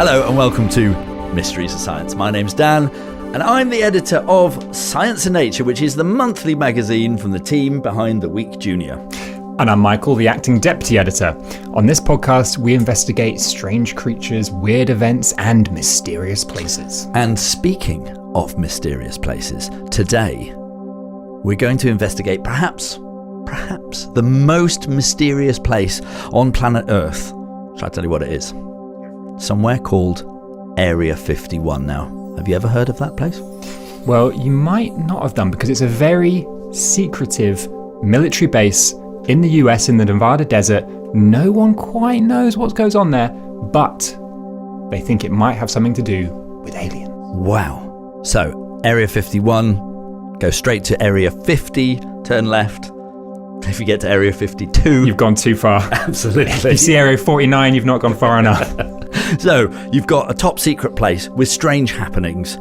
Hello and welcome to Mysteries of Science. My name's Dan and I'm the editor of Science and Nature, which is the monthly magazine from the team behind The Week Junior. And I'm Michael, the acting deputy editor. On this podcast, we investigate strange creatures, weird events, and mysterious places. And speaking of mysterious places, today we're going to investigate perhaps the most mysterious place on planet Earth. Shall I tell you what it is? Somewhere called Area 51 now. Have you ever heard of that place? Well, you might not have done, because it's a very secretive military base in the US in the Nevada desert. No one quite knows what goes on there, but they think it might have something to do with aliens. Wow. So, Area 51, go straight to Area 50, turn left. If you get to Area 52... You've gone too far. Absolutely. If you see Area 49, you've not gone far enough. So, you've got a top secret place with strange happenings.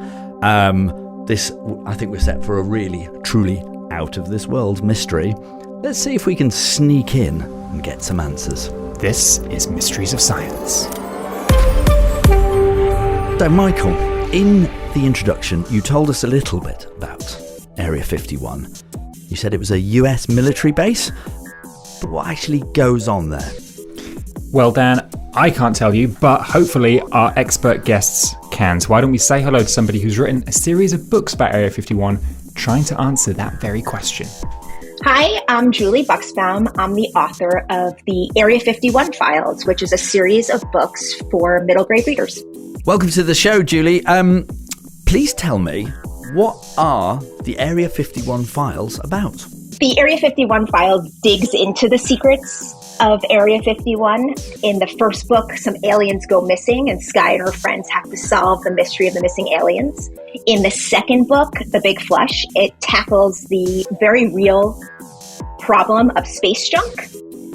This, I think we're set for a really, truly out of this world mystery. Let's see if we can sneak in and get some answers. This is Mysteries of Science. So, Michael, in the introduction, you told us a little bit about Area 51. You said it was a US military base, but what actually goes on there? Well, Dan, I can't tell you, but hopefully our expert guests can. So why don't we say hello to somebody who's written a series of books about Area 51, trying to answer that very question. Hi, I'm Julie Buxbaum. I'm the author of the Area 51 Files, which is a series of books for middle grade readers. Welcome to the show, Julie. Please tell me, what are the Area 51 Files about? The Area 51 Files digs into the secrets of Area 51. In the first book, some aliens go missing and Sky and her friends have to solve the mystery of the missing aliens. In the second book, The Big Flush, it tackles the very real problem of space junk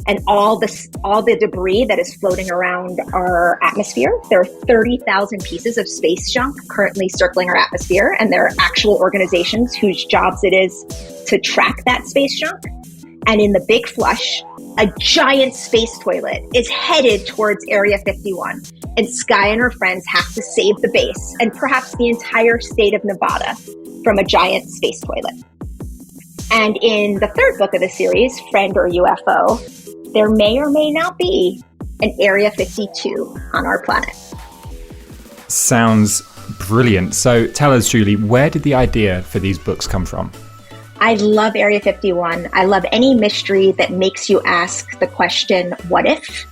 and all the debris that is floating around our atmosphere. There are 30,000 pieces of space junk currently circling our atmosphere, and there are actual organizations whose jobs it is to track that space junk. And in The Big Flush, a giant space toilet is headed towards Area 51, and Sky and her friends have to save the base and perhaps the entire state of Nevada from a giant space toilet. And in the third book of the series, Friend or UFO, there may or may not be an Area 52 on our planet. Sounds brilliant. So tell us, Julie, where did the idea for these books come from? I love Area 51. I love any mystery that makes you ask the question, what if?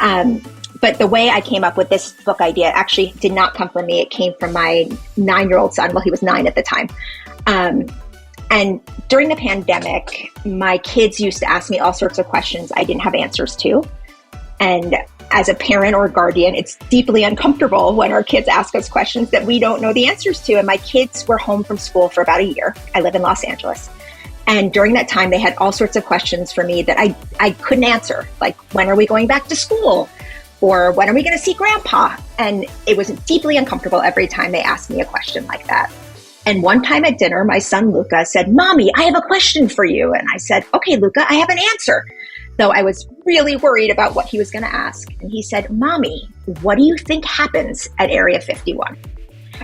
But the way I came up with this book idea actually did not come from me. It came from my 9-year-old son. Well, he was 9 at the time. And during the pandemic, my kids used to ask me all sorts of questions I didn't have answers to. And as a parent or guardian, it's deeply uncomfortable when our kids ask us questions that we don't know the answers to. And my kids were home from school for about a year. I live in Los Angeles. And during that time, they had all sorts of questions for me that I couldn't answer. Like, when are we going back to school? Or when are we going to see Grandpa? And it was deeply uncomfortable every time they asked me a question like that. And one time at dinner, my son Luca said, "Mommy, I have a question for you." And I said, "Okay, Luca, I have an answer." Though I was really worried about what he was going to ask. And he said, "Mommy, what do you think happens at Area 51?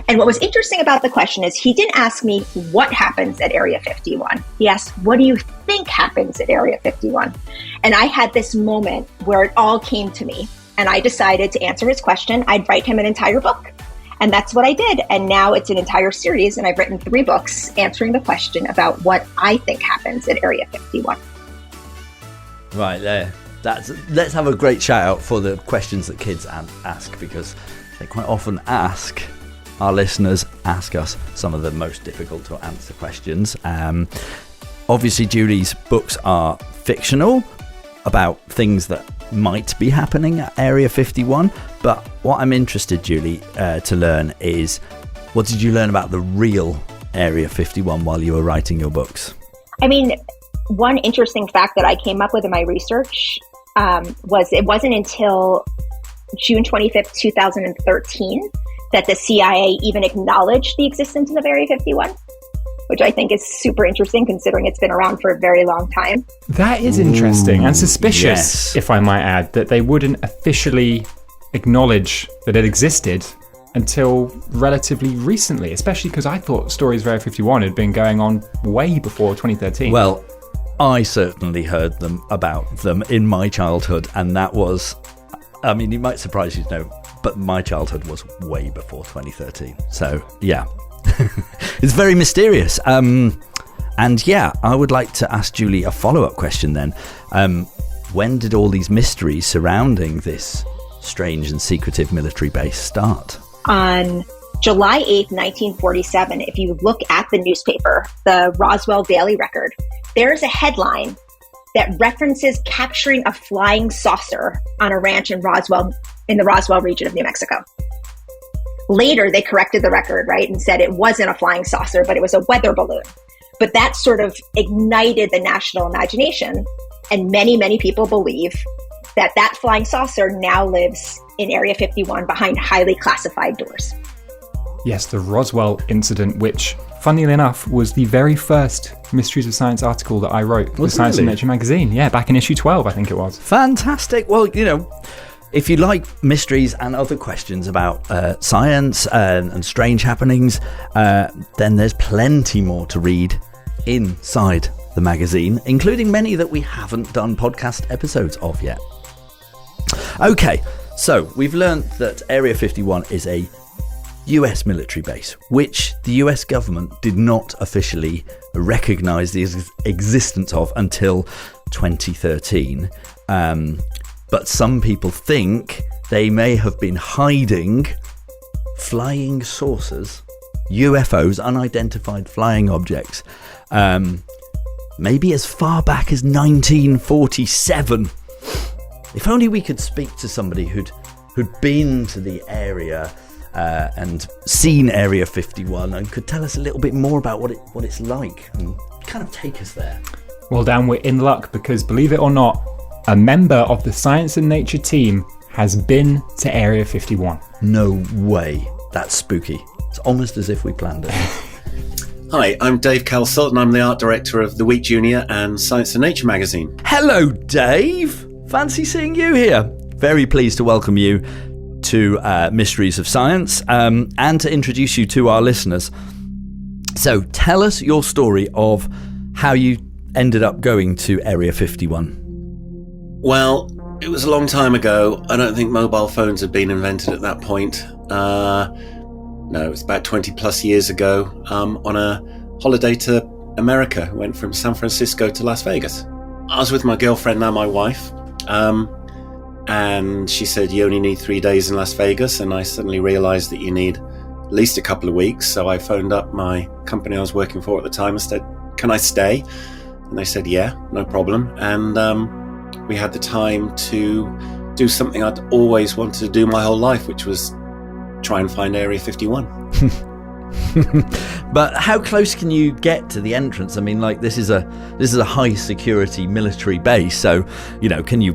And what was interesting about the question is he didn't ask me what happens at Area 51. He asked, "What do you think happens at Area 51? And I had this moment where it all came to me. And I decided to answer his question. I'd write him an entire book. And that's what I did. And now it's an entire series. And I've written 3 books answering the question about what I think happens at Area 51. Right there. Let's have a great shout out for the questions that kids ask, because they quite often ask, our listeners ask us some of the most difficult to answer questions. Obviously, Julie's books are fictional about things that might be happening at Area 51. But what I'm interested, Julie, to learn is, what did you learn about the real Area 51 while you were writing your books? I mean, one interesting fact that I came up with in my research was it wasn't until June 25th, 2013 that the CIA even acknowledged the existence of Area 51, which I think is super interesting considering it's been around for a very long time. That is interesting and suspicious, yes. If I might add, that they wouldn't officially acknowledge that it existed until relatively recently, especially because I thought stories of Area 51 had been going on way before 2013. Well, I certainly heard about them in my childhood, and that was, I mean, it might surprise you to know, but my childhood was way before 2013. So, yeah, it's very mysterious. And yeah, I would like to ask Julie a follow-up question then. When did all these mysteries surrounding this strange and secretive military base start? On July 8th, 1947, if you look at the newspaper, the Roswell Daily Record, there's a headline that references capturing a flying saucer on a ranch in Roswell, in the Roswell region of New Mexico. Later, they corrected the record, right, and said it wasn't a flying saucer, but it was a weather balloon. But that sort of ignited the national imagination, and many, many people believe that that flying saucer now lives in Area 51 behind highly classified doors. Yes, the Roswell incident, which, funnily enough, was the very first Mysteries of Science article that I wrote for Science and Nature magazine. Yeah, back in issue 12, I think it was. Fantastic. Well, you know, if you like mysteries and other questions about science and strange happenings, then there's plenty more to read inside the magazine, including many that we haven't done podcast episodes of yet. Okay, so we've learned that Area 51 is a US military base, which the US government did not officially recognise the existence of until 2013. But some people think they may have been hiding flying saucers, UFOs, unidentified flying objects, maybe as far back as 1947. If only we could speak to somebody who'd been to the area and seen Area 51 and could tell us a little bit more about what it's like and kind of take us there. Well, Dan, we're in luck because, believe it or not, a member of the Science and Nature team has been to Area 51. No way. That's spooky. It's almost as if we planned it. Hi, I'm Dave Kelsall, and I'm the art director of The Week Junior and Science and Nature magazine. Hello, Dave. Fancy seeing you here. Very pleased to welcome you to Mysteries of Science and to introduce you to our listeners. So tell us your story of how you ended up going to Area 51. Well, it was a long time ago. I don't think mobile phones had been invented at that point. No, it was about 20 plus years ago on a holiday to America. Went from San Francisco to Las Vegas. I was with my girlfriend, now my wife, and she said, you only need 3 days in Las Vegas, and I suddenly realized that you need at least a couple of weeks. So I phoned up my company I was working for at the time and said, can I stay? And they said, yeah, no problem. And we had the time to do something I'd always wanted to do my whole life, which was try and find Area 51. But how close can you get to the entrance? I mean, like, this is a high security military base, so you know, can you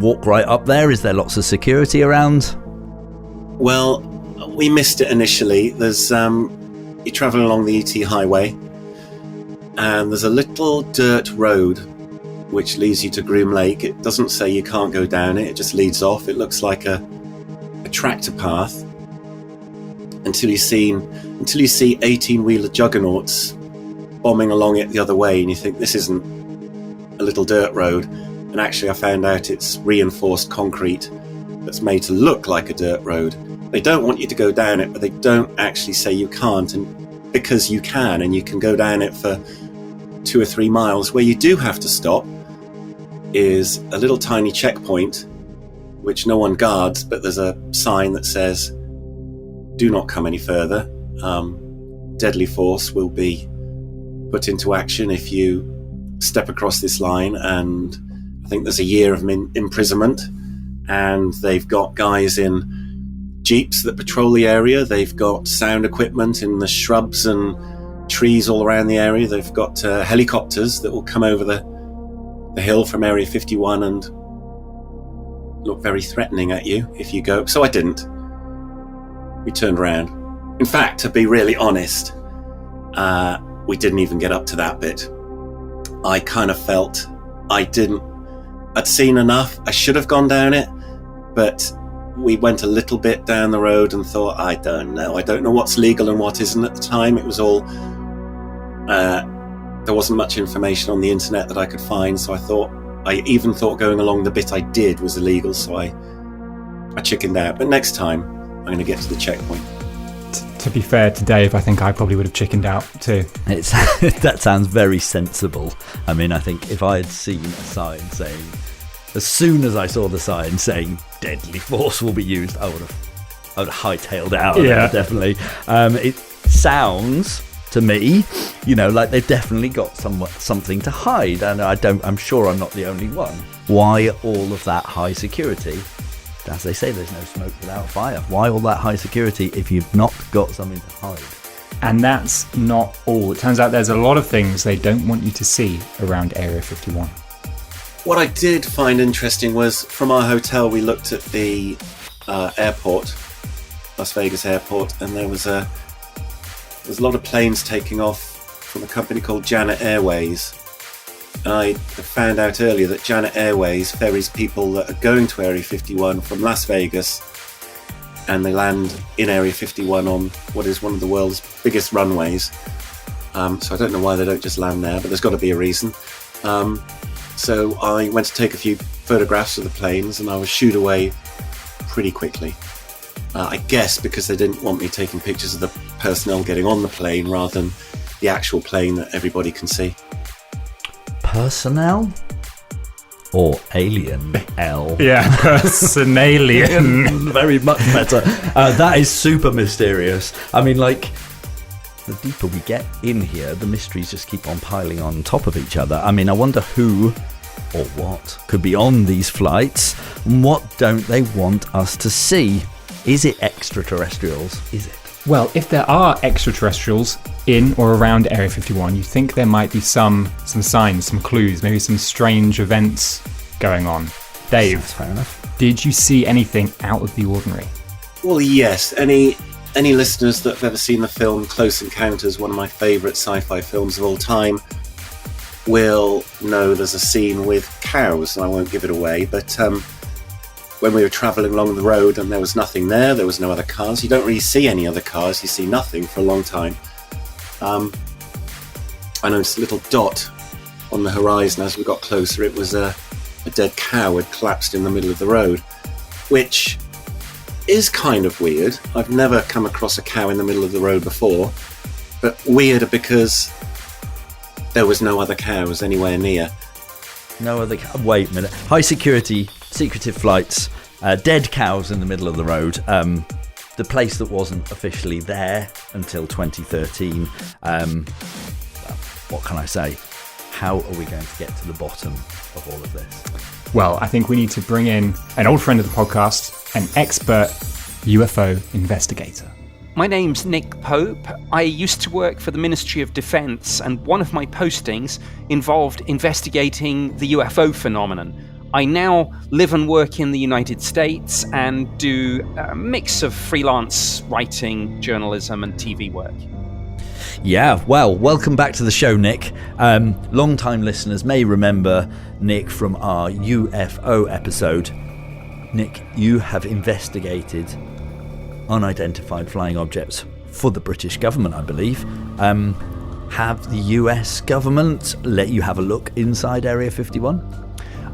walk right up there? Is there lots of security around? Well, we missed it initially. There's you're traveling along the ET highway, and there's a little dirt road which leads you to Groom Lake. It doesn't say you can't go down it, it just leads off. It looks like a tractor path until you see 18-wheeler juggernauts bombing along it the other way, and you think this isn't a little dirt road. And actually I found out it's reinforced concrete that's made to look like a dirt road. They don't want you to go down it, but they don't actually say you can't, and because you can, and you can go down it for 2 or 3 miles. Where you do have to stop is a little tiny checkpoint which no one guards, but there's a sign that says, do not come any further. Deadly force will be put into action if you step across this line, and I think there's a year of imprisonment. And they've got guys in jeeps that patrol the area. They've got sound equipment in the shrubs and trees all around the area. They've got helicopters that will come over the hill from Area 51 and look very threatening at you if you go. So I didn't. We turned around. In fact, to be really honest, we didn't even get up to that bit. I kind of felt I'd seen enough. I should have gone down it, but we went a little bit down the road and thought, I don't know what's legal and what isn't at the time. It was all, there wasn't much information on the internet that I could find, so I even thought going along the bit I did was illegal, so I chickened out. But next time, I'm going to get to the checkpoint. To be fair to Dave, I think I probably would have chickened out too. That sounds very sensible. I mean, I think if I had seen a sign saying, as soon as I saw the sign saying deadly force will be used, I would have hightailed out. Yeah, definitely. It sounds to me, like they've definitely got something to hide, and I'm sure I'm not the only one. Why all of that high security? As they say, there's no smoke without fire. Why all that high security if you've not got something to hide? And that's not all. It turns out there's a lot of things they don't want you to see around Area 51. What I did find interesting was, from our hotel, we looked at the airport, Las Vegas airport, and there was a lot of planes taking off from a company called Janet Airways. And I found out earlier that Janet Airways ferries people that are going to Area 51 from Las Vegas, and they land in Area 51 on what is one of the world's biggest runways. So I don't know why they don't just land there, but there's got to be a reason. So I went to take a few photographs of the planes, and I was shooed away pretty quickly. I guess because they didn't want me taking pictures of the personnel getting on the plane rather than the actual plane that everybody can see. Personnel? Or alien L? Yeah, personalien. Very much better. That is super mysterious. I mean, like, the deeper we get in here, the mysteries just keep on piling on top of each other. I mean, I wonder who or what could be on these flights, and what don't they want us to see? Is it extraterrestrials? Is it? Well, if there are extraterrestrials in or around Area 51, you think there might be some signs, some clues, maybe some strange events going on. Dave, that's fair enough. Did you see anything out of the ordinary? Well, yes. Any listeners that have ever seen the film Close Encounters, one of my favourite sci-fi films of all time, will know there's a scene with cows, and I won't give it away, but when we were travelling along the road and there was nothing there was no other cars. You don't really see any other cars, you see nothing for a long time. I noticed a little dot on the horizon as we got closer. It was a dead cow had collapsed in the middle of the road, which is kind of weird. I've never come across a cow in the middle of the road before, but weird because there was no other cows anywhere near. No other wait a minute. High security, secretive flights, dead cows in the middle of the road. The place that wasn't officially there until 2013. What can I say? How are we going to get to the bottom of all of this? Well, I think we need to bring in an old friend of the podcast, an expert UFO investigator. My name's Nick Pope. I used to work for the Ministry of Defence, and one of my postings involved investigating the UFO phenomenon. I now live and work in the United States and do a mix of freelance writing, journalism, and TV work. Yeah, well, welcome back to the show, Nick. Long-time listeners may remember Nick from our UFO episode. Nick, you have investigated unidentified flying objects for the British government, I believe. Have the US government let you have a look inside Area 51?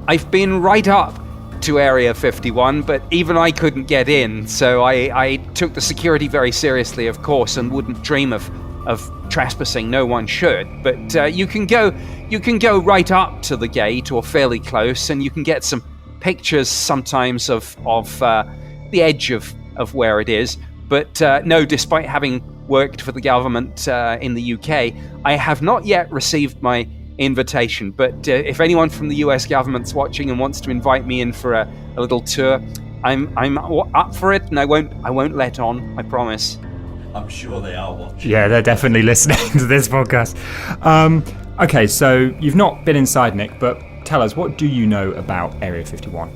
I've been right up to Area 51, but even I couldn't get in, so I took the security very seriously, of course, and wouldn't dream of trespassing. No one should. But you can go right up to the gate, or fairly close, and you can get some pictures sometimes of the edge of where it is. But no, despite having worked for the government in the UK, I have not yet received my invitation. But if anyone from the US government's watching and wants to invite me in for a little tour, I'm up for it, and I won't let on, I promise. I'm sure they are watching. Yeah, they're definitely listening to this podcast. Okay, so you've not been inside, Nick, but tell us, what do you know about Area 51?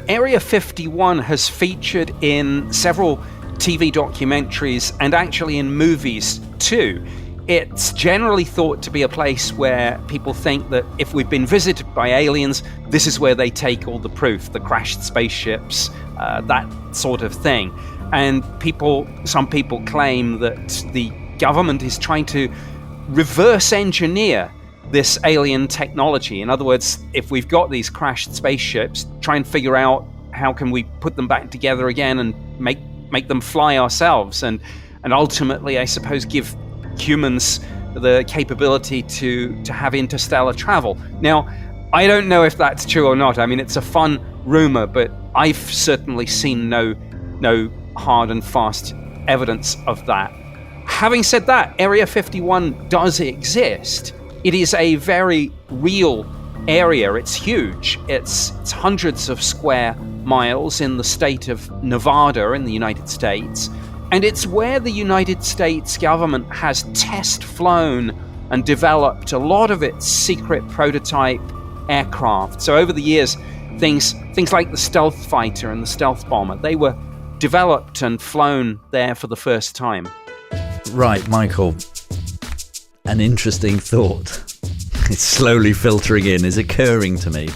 Area 51 has featured in several TV documentaries and actually in movies too. it's generally thought to be a place where people think that if we've been visited by aliens, this is where they take all the proof, the crashed spaceships, that sort of thing. And some people claim that the government is trying to reverse engineer this alien technology. In other words, if we've got these crashed spaceships, try and figure out how can we put them back together again and make them fly ourselves, and ultimately, I suppose, give humans the capability to have interstellar travel. Now, I don't know if that's true or not. I mean, it's a fun rumor, but I've certainly seen no hard and fast evidence of that. Having said that, Area 51 does exist. It is a very real area. It's huge. It's hundreds of square miles in the state of Nevada in the United States. And it's where the United States government has test flown and developed a lot of its secret prototype aircraft. So over the years, things like the stealth fighter and the stealth bomber, they were developed and flown there for the first time. Right, Michael. An interesting thought. It's slowly filtering in, is occurring to me.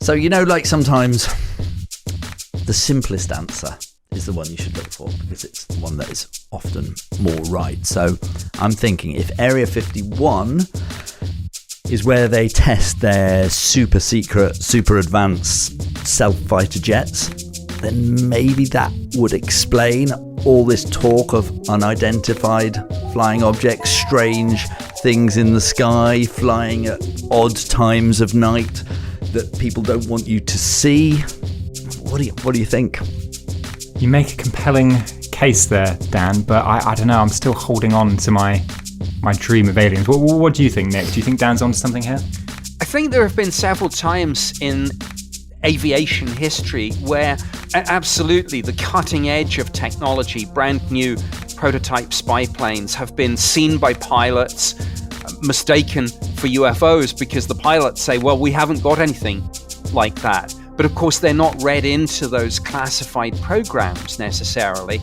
So, like sometimes the simplest answer is the one you should look for because it's the one that is often more right. So I'm thinking if Area 51 is where they test their super secret, super advanced stealth fighter jets, then maybe that would explain all this talk of unidentified flying objects, strange things in the sky, flying at odd times of night that people don't want you to see. What do you think? You make a compelling case there, Dan, but I don't know. I'm still holding on to my dream of aliens. What do you think, Nick? Do you think Dan's onto something here? I think there have been several times in aviation history where absolutely the cutting edge of technology, brand new prototype spy planes have been seen by pilots, mistaken for UFOs because the pilots say, well, we haven't got anything like that. But of course, they're not read into those classified programs necessarily.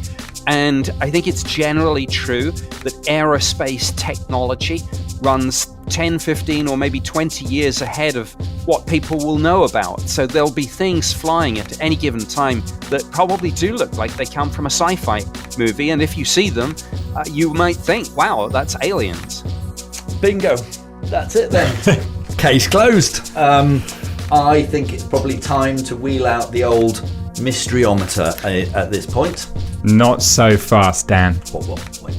And I think it's generally true that aerospace technology runs 10, 15, or maybe 20 years ahead of what people will know about. So there'll be things flying at any given time that probably do look like they come from a sci-fi movie. And if you see them, you might think, wow, that's aliens. Bingo. That's it then. Case closed. I think it's probably time to wheel out the old mysteryometer at this point. Not so fast, Dan. Wait.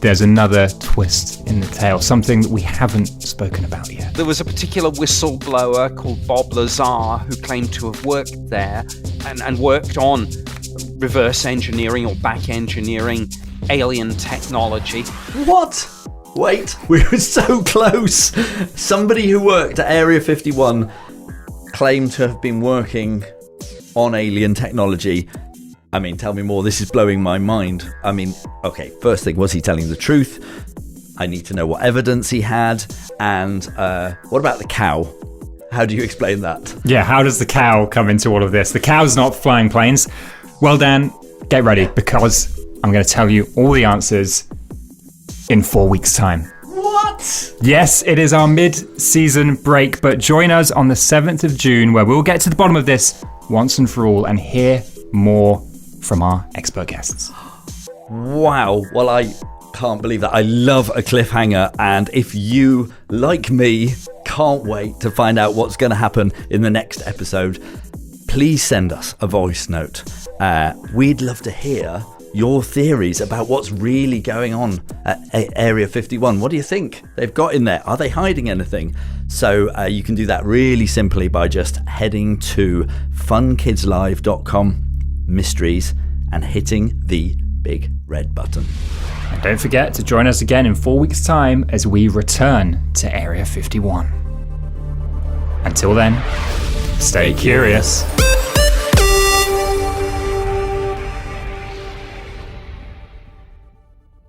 There's another twist in the tale, something that we haven't spoken about yet. There was a particular whistleblower called Bob Lazar who claimed to have worked there and worked on reverse engineering or back engineering alien technology. What? Wait, we were so close. Somebody who worked at Area 51 claimed to have been working on alien technology. I mean, tell me more. This is blowing my mind. I mean, okay, first thing, was he telling the truth? I need to know what evidence he had. And what about the cow? How do you explain that? Yeah, how does the cow come into all of this? The cow's not flying planes. Well, Dan, get ready because I'm going to tell you all the answers in 4 weeks' time. What? Yes, it is our mid-season break, but join us on the 7th of June where we'll get to the bottom of this once and for all and hear more from our expert guests. Wow. Well, I can't believe that. I love a cliffhanger, and if you, like me, can't wait to find out what's going to happen in the next episode, please send us a voice note. We'd love to hear your theories about what's really going on at Area 51. What do you think they've got in there? Are they hiding anything? So you can do that really simply by just heading to funkidslive.com mysteries and hitting the big red button. And don't forget to join us again in 4 weeks' time as we return to Area 51. Until then, stay curious.